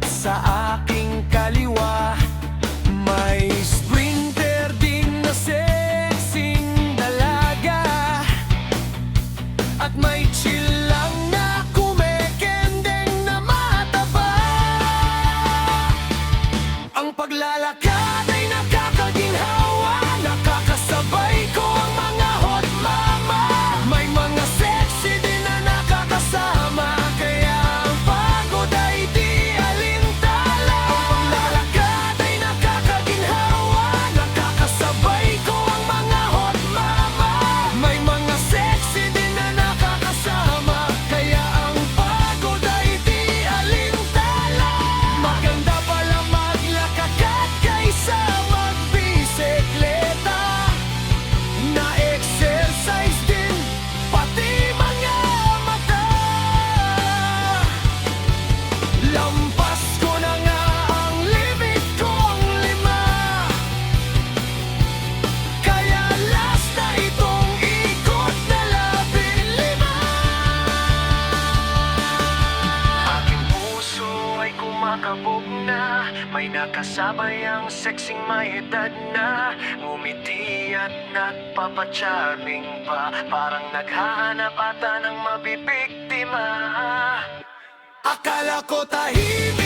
sa aking kaliwa. May sprinter din na sexing dalaga, at may chill lang na kumekendeng na mataba. Ang paglalakad ay nakakaginhawa, nakakasabay ko ang mga hot mama. May mga sexy din na nakakasama, kaya ang pagod ay di alintala. Ang paglalakad ay nakakaginhawa, nakakasabay ko ang mga hot mama. May mga sexy din na nakakasama, kaya ang pagod ay di alintala. Maganda pala maglakad kaysa magbisikleta, na exercise din pati mga mata. Lampas ko na nga ang limit kong 5, kaya last na itong ikot na 15. Aking puso ay kumakabog na, may nakasabay ang sexing may edad na. Ngumiti at nagpapacharming pa, parang naghahanap ata ng mabibiktima. Akala ko tahimik